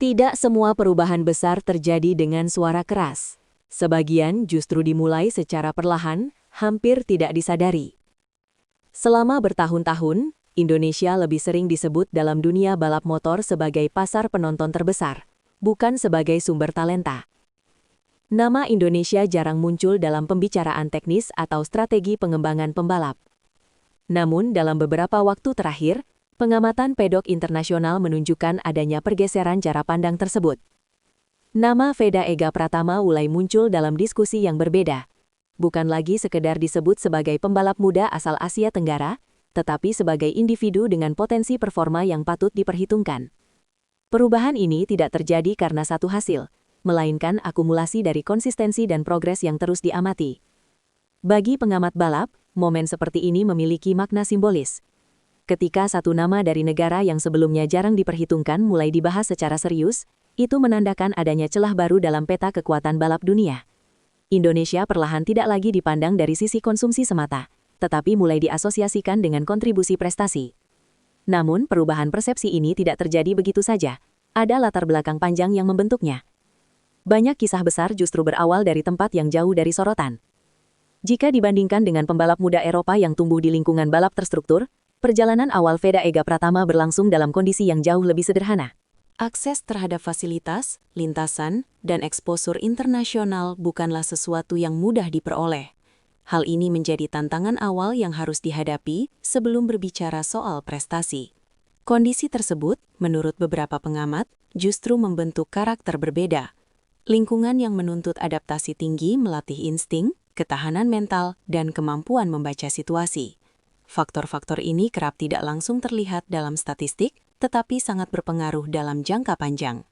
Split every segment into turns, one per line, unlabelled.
Tidak semua perubahan besar terjadi dengan suara keras. Sebagian justru dimulai secara perlahan, hampir tidak disadari. Selama bertahun-tahun, Indonesia lebih sering disebut dalam dunia balap motor sebagai pasar penonton terbesar, bukan sebagai sumber talenta. Nama Indonesia jarang muncul dalam pembicaraan teknis atau strategi pengembangan pembalap. Namun, dalam beberapa waktu terakhir, pengamatan pedok internasional menunjukkan adanya pergeseran cara pandang tersebut. Nama Veda Ega Pratama mulai muncul dalam diskusi yang berbeda. Bukan lagi sekedar disebut sebagai pembalap muda asal Asia Tenggara, tetapi sebagai individu dengan potensi performa yang patut diperhitungkan. Perubahan ini tidak terjadi karena satu hasil, melainkan akumulasi dari konsistensi dan progres yang terus diamati. Bagi pengamat balap, momen seperti ini memiliki makna simbolis. Ketika satu nama dari negara yang sebelumnya jarang diperhitungkan mulai dibahas secara serius, itu menandakan adanya celah baru dalam peta kekuatan balap dunia. Indonesia perlahan tidak lagi dipandang dari sisi konsumsi semata, tetapi mulai diasosiasikan dengan kontribusi prestasi. Namun, perubahan persepsi ini tidak terjadi begitu saja. Ada latar belakang panjang yang membentuknya. Banyak kisah besar justru berawal dari tempat yang jauh dari sorotan. Jika dibandingkan dengan pembalap muda Eropa yang tumbuh di lingkungan balap terstruktur, perjalanan awal Veda Ega Pratama berlangsung dalam kondisi yang jauh lebih sederhana. Akses terhadap fasilitas, lintasan, dan eksposur internasional bukanlah sesuatu yang mudah diperoleh. Hal ini menjadi tantangan awal yang harus dihadapi sebelum berbicara soal prestasi. Kondisi tersebut, menurut beberapa pengamat, justru membentuk karakter berbeda. Lingkungan yang menuntut adaptasi tinggi melatih insting, ketahanan mental, dan kemampuan membaca situasi. Faktor-faktor ini kerap tidak langsung terlihat dalam statistik, tetapi sangat berpengaruh dalam jangka panjang.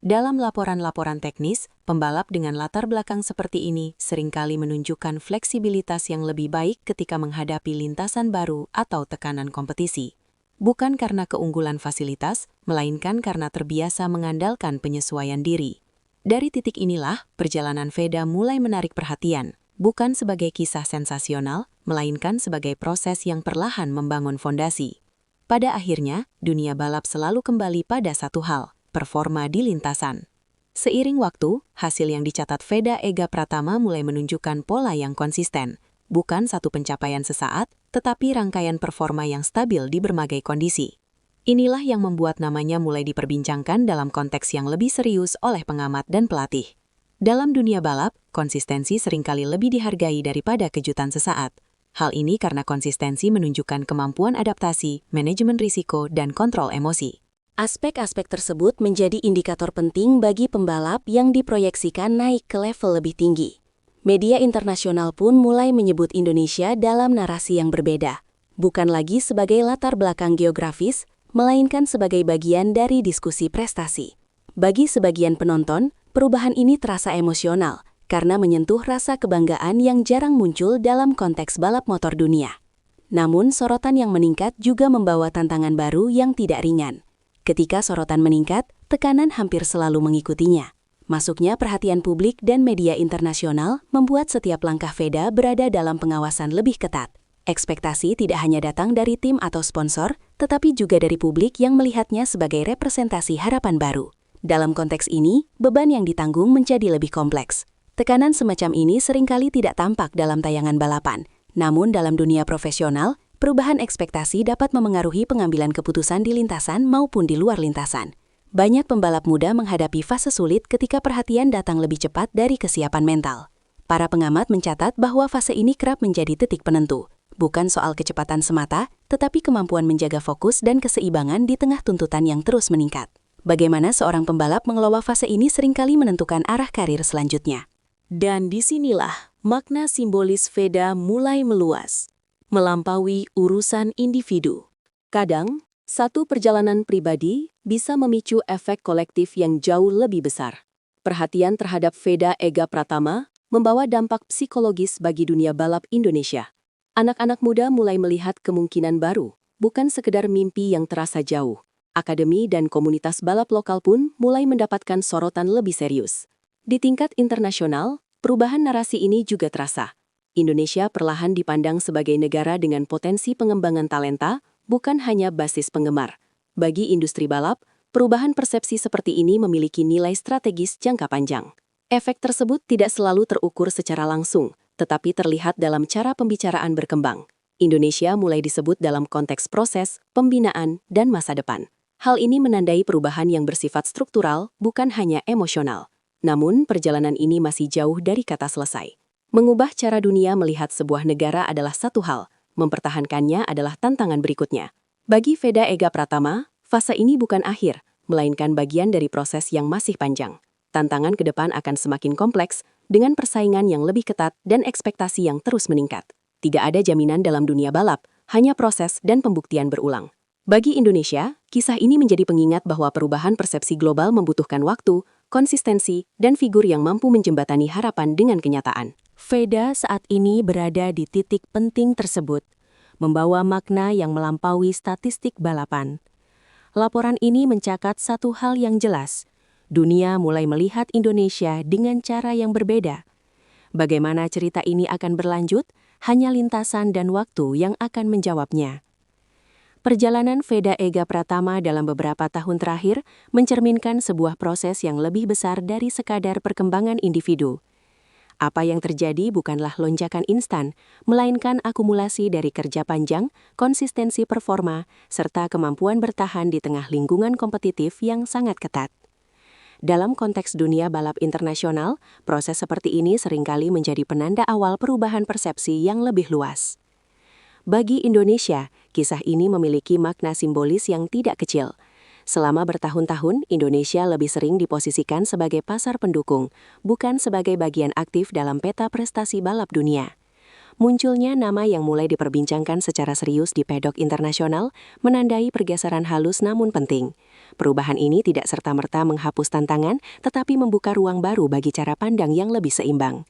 Dalam laporan-laporan teknis, pembalap dengan latar belakang seperti ini seringkali menunjukkan fleksibilitas yang lebih baik ketika menghadapi lintasan baru atau tekanan kompetisi. Bukan karena keunggulan fasilitas, melainkan karena terbiasa mengandalkan penyesuaian diri. Dari titik inilah, perjalanan Veda mulai menarik perhatian, bukan sebagai kisah sensasional, melainkan sebagai proses yang perlahan membangun fondasi. Pada akhirnya, dunia balap selalu kembali pada satu hal, performa di lintasan. Seiring waktu, hasil yang dicatat Veda Ega Pratama mulai menunjukkan pola yang konsisten, bukan satu pencapaian sesaat, tetapi rangkaian performa yang stabil di berbagai kondisi. Inilah yang membuat namanya mulai diperbincangkan dalam konteks yang lebih serius oleh pengamat dan pelatih. Dalam dunia balap, konsistensi seringkali lebih dihargai daripada kejutan sesaat. Hal ini karena konsistensi menunjukkan kemampuan adaptasi, manajemen risiko, dan kontrol emosi. Aspek-aspek tersebut menjadi indikator penting bagi pembalap yang diproyeksikan naik ke level lebih tinggi. Media internasional pun mulai menyebut Indonesia dalam narasi yang berbeda, bukan lagi sebagai latar belakang geografis, melainkan sebagai bagian dari diskusi prestasi. Bagi sebagian penonton, perubahan ini terasa emosional, karena menyentuh rasa kebanggaan yang jarang muncul dalam konteks balap motor dunia. Namun, sorotan yang meningkat juga membawa tantangan baru yang tidak ringan. Ketika sorotan meningkat, tekanan hampir selalu mengikutinya. Masuknya perhatian publik dan media internasional membuat setiap langkah Veda berada dalam pengawasan lebih ketat. Ekspektasi tidak hanya datang dari tim atau sponsor, tetapi juga dari publik yang melihatnya sebagai representasi harapan baru. Dalam konteks ini, beban yang ditanggung menjadi lebih kompleks. Tekanan semacam ini seringkali tidak tampak dalam tayangan balapan. Namun dalam dunia profesional, perubahan ekspektasi dapat memengaruhi pengambilan keputusan di lintasan maupun di luar lintasan. Banyak pembalap muda menghadapi fase sulit ketika perhatian datang lebih cepat dari kesiapan mental. Para pengamat mencatat bahwa fase ini kerap menjadi titik penentu. Bukan soal kecepatan semata, tetapi kemampuan menjaga fokus dan keseimbangan di tengah tuntutan yang terus meningkat. Bagaimana seorang pembalap mengelola fase ini seringkali menentukan arah karir selanjutnya. Dan disinilah makna simbolis Veda mulai meluas, melampaui urusan individu. Kadang, satu perjalanan pribadi bisa memicu efek kolektif yang jauh lebih besar. Perhatian terhadap Veda Ega Pratama membawa dampak psikologis bagi dunia balap Indonesia. Anak-anak muda mulai melihat kemungkinan baru, bukan sekedar mimpi yang terasa jauh. Akademi dan komunitas balap lokal pun mulai mendapatkan sorotan lebih serius. Di tingkat internasional, perubahan narasi ini juga terasa. Indonesia perlahan dipandang sebagai negara dengan potensi pengembangan talenta, bukan hanya basis penggemar. Bagi industri balap,
Perubahan persepsi seperti ini memiliki nilai strategis jangka panjang. Efek tersebut tidak selalu terukur secara langsung, tetapi terlihat dalam cara pembicaraan berkembang. Indonesia mulai disebut dalam konteks proses, pembinaan, dan masa depan. Hal ini menandai perubahan yang bersifat struktural, bukan hanya emosional. Namun, perjalanan ini masih jauh dari kata selesai. Mengubah cara dunia melihat sebuah negara adalah satu hal, mempertahankannya adalah tantangan berikutnya. Bagi Veda Ega Pratama, fase ini bukan akhir, melainkan bagian dari proses yang masih panjang. Tantangan ke depan akan semakin kompleks, dengan persaingan yang lebih ketat dan ekspektasi yang terus meningkat. Tidak ada jaminan dalam dunia balap, hanya proses dan pembuktian berulang. Bagi Indonesia, kisah ini menjadi pengingat bahwa perubahan persepsi global membutuhkan waktu, konsistensi, dan figur yang mampu menjembatani harapan dengan kenyataan.
Veda saat ini berada di titik penting tersebut, membawa makna yang melampaui statistik balapan. Laporan ini mencatat satu hal yang jelas. Dunia mulai melihat Indonesia dengan cara yang berbeda. Bagaimana cerita ini akan berlanjut, hanya lintasan dan waktu yang akan menjawabnya. Perjalanan Veda Ega Pratama dalam beberapa tahun terakhir mencerminkan sebuah proses yang lebih besar dari sekadar perkembangan individu. Apa yang terjadi bukanlah lonjakan instan, melainkan akumulasi dari kerja panjang, konsistensi performa, serta kemampuan bertahan di tengah lingkungan kompetitif yang sangat ketat. Dalam konteks dunia balap internasional, proses seperti ini seringkali menjadi penanda awal perubahan persepsi yang lebih luas. Bagi Indonesia, kisah ini memiliki makna simbolis yang tidak kecil. Selama bertahun-tahun, Indonesia lebih sering diposisikan sebagai pasar pendukung, bukan sebagai bagian aktif dalam peta prestasi balap dunia. Munculnya nama yang mulai diperbincangkan secara serius di pedok internasional menandai pergeseran halus namun penting. Perubahan ini tidak serta-merta menghapus tantangan, tetapi membuka ruang baru bagi cara pandang yang lebih seimbang.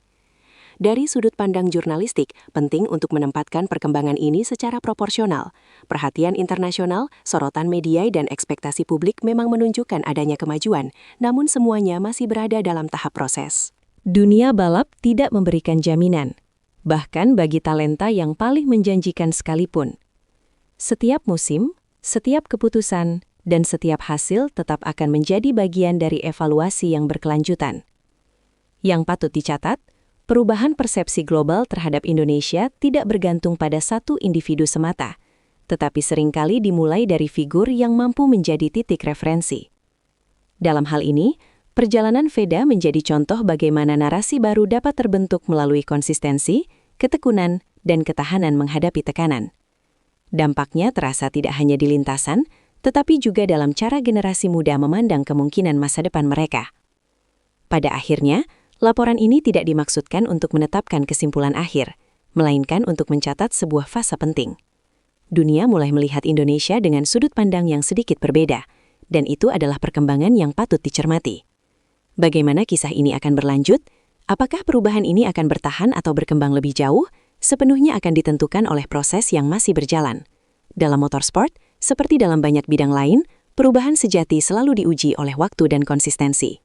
Dari sudut pandang jurnalistik, penting untuk menempatkan perkembangan ini secara proporsional. Perhatian internasional, sorotan media, dan ekspektasi publik memang menunjukkan adanya kemajuan, namun semuanya masih berada dalam tahap proses.
Dunia balap tidak memberikan jaminan, bahkan bagi talenta yang paling menjanjikan sekalipun. Setiap musim, setiap keputusan, dan setiap hasil tetap akan menjadi bagian dari evaluasi yang berkelanjutan. Yang patut dicatat, perubahan persepsi global terhadap Indonesia tidak bergantung pada satu individu semata, tetapi seringkali dimulai dari figur yang mampu menjadi titik referensi. Dalam hal ini, perjalanan Veda menjadi contoh bagaimana narasi baru dapat terbentuk melalui konsistensi, ketekunan, dan ketahanan menghadapi tekanan. Dampaknya terasa tidak hanya di lintasan, tetapi juga dalam cara generasi muda memandang kemungkinan masa depan mereka. Pada akhirnya, laporan ini tidak dimaksudkan untuk menetapkan kesimpulan akhir, melainkan untuk mencatat sebuah fase penting. Dunia mulai melihat Indonesia dengan sudut pandang yang sedikit berbeda, dan itu adalah perkembangan yang patut dicermati. Bagaimana kisah ini akan berlanjut? Apakah perubahan ini akan bertahan atau berkembang lebih jauh? Sepenuhnya akan ditentukan oleh proses yang masih berjalan. Dalam motorsport, seperti dalam banyak bidang lain, perubahan sejati selalu diuji oleh waktu dan konsistensi.